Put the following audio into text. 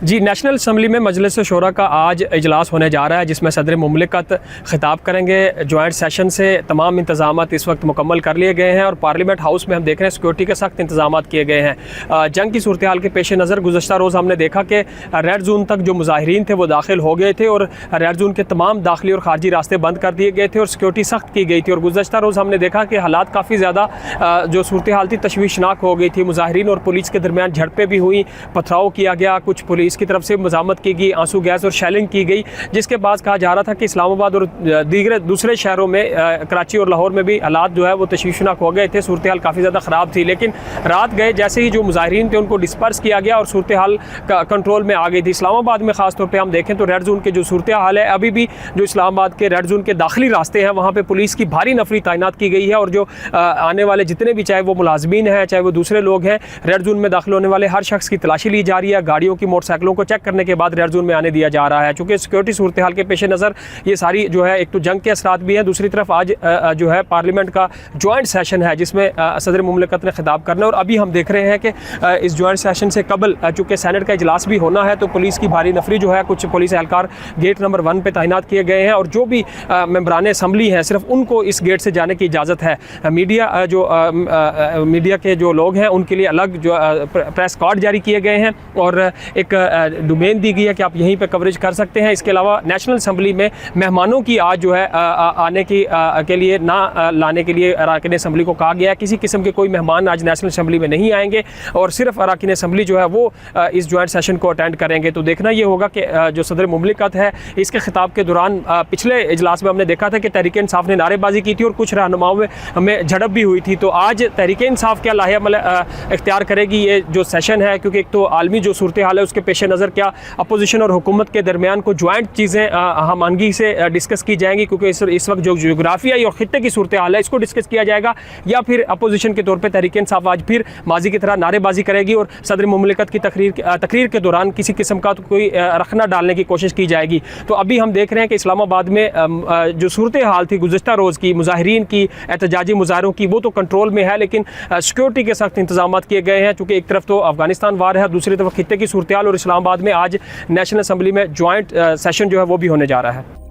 जी, national assembly में मजलिस शोरा का आज इजलास होने जा रहा है, जिसमें सदर मुमलिकत ख़िताब करेंगे। जॉइंट सेशन से तमाम इंतज़ाम इस वक्त मुकम्मल कर लिए गए हैं और पार्लियामेंट हाउस में हम देख रहे हैं सिक्योरिटी के सख्त इंतज़ाम किए गए हैं। जंग की सूरत हाल के पेश नज़र गुज़श्ता रोज़ हमने देखा कि रेड जोन तक जो मुजाहिरीन थे वो दाखिल हो गए थे और रेड जोन के तमाम दाखिली और खारजी रास्ते बंद कर दिए गए थे और सिक्योरिटी सख्त की गई थी। और गुज़श्ता रोज़ हमने देखा कि हालात काफ़ी ज़्यादा जो सूरत हाल थी तशवीशनाक हो गई थी। मुजाहिरीन और पुलिस के दरमियान झड़पें भी हुई, पथराव किया गया, कुछ पुलिस की तरफ से मज़ामत की गई, आंसू गैस और शेलिंग की गई, जिसके बाद कहा जा रहा था कि इस्लामाबाद और दूसरे शहरों में कराची और लाहौर में भी हालात जो है वो तशवीशनाक हो गए थे, सूरत हाल काफ़ी ज़्यादा ख़राब थी। लेकिन रात गए जैसे ही जो मुजाहिरीन थे उनको डिस्पर्स किया गया और सूरत हाल कंट्रोल में आ गई थी। इस्लामाबाद में ख़ास तौर पर हम देखें तो रेड जोन के जो सूरत हाल है, अभी भी जो इस्लामाबाद के रेड जोन के दाखिली रास्ते हैं वहाँ पर पुलिस की भारी नफरी तैनात की गई है और जो आने वाले जितने भी, चाहे वो मुलाजमीन हैं चाहे वो दूसरे लोग हैं, रेड जोन में दाखिल होने वाले हर शख्स की तलाशी ली जा रही है। गाड़ियों की, मोटरसाइकिलों को चेक करने के बाद रेड जोन में आने दिया जा रहा है। चूँकि सिक्योरिटी सूरत हाल के पेश नज़र ये सारी जो है, एक तो जंग के असरात भी हैं, दूसरी तरफ आज जो है पार्लियामेंट का जॉइंट सेशन है जिसमें सदर मुमलिकत ने खिताब करना। और अभी हम देख रहे हैं कि इस जॉइंट सेशन से कबल चूँकि सेनेट का इजलास भी होना है तो पुलिस की भारी नफरी जो है, कुछ पुलिस एहलकार गेट नंबर 1 पे तैनात किए गए हैं और जो भी मेंबरान असम्बली हैं सिर्फ उनको इस गेट से जाने की इजाज़त है। मीडिया के जो लोग हैं उनके लिए अलग जो प्रेस कार्ड जारी किए गए हैं और एक डोमेन दी गई है कि आप यहीं पे कवरेज कर सकते हैं। इसके अलावा नेशनल असम्बली में मेहमानों की आज जो है आने की के लिए ना लाने के लिए अरकान असम्बली को कहा गया है। किसी किस्म के कोई मेहमान आज नेशनल असम्बली में नहीं आएंगे और सिर्फ अरकान असम्बली जो है वो इस जॉइंट सेशन को अटेंड करेंगे। तो देखना ये होगा कि जो सदर मुमलिकत है इसके खिताब के दौरान पिछले इजलास में हमने देखा था कि तहरीक इंसाफ ने नारेबाजी की थी और कुछ रहनुमाओं में हमें झड़प भी हुई थी। तो आज तहरीक इंसाफ क्या लाहेअमल इख्तियार करेगी ये जो सेशन है, क्योंकि एक तो आलमी जो सूरत हाल है उसके पेश नज़र क्या अपोजिशन और हुकूमत के दरमियान को ज्वाइंट चीज़ें हमआहंगी से डिस्कस की जाएंगी, क्योंकि इस वक्त जो जोग्राफियाई और खित्ते की सूरत हाल है इसको डिस्कस किया जाएगा, या फिर अपोजिशन के तौर पर तहरीक इंसाफ आज फिर माजी की तरह नारेबाजी करेगी और सदर मुमलिकत की तकरीर के दौरान किसी किस्म का तो कोई रखना डालने की कोशिश की जाएगी। तो अभी हम देख रहे हैं कि इस्लामाबाद में जो सूरत हाल थी गुज़श्ता रोज़ की, मुजाहिरीन की, एहतजाजी मुजाहरों की, वो तो कंट्रोल में है, लेकिन सिक्योरिटी के सख्त इंतजाम किए गए हैं। चूँकि एक तरफ तो अफगानिस्तान वार है, दूसरी तरफ खित्ते की सूरत हाल और इस्लामाबाद में आज नेशनल असम्बली में जॉइंट सेशन जो है वो भी होने जा रहा है।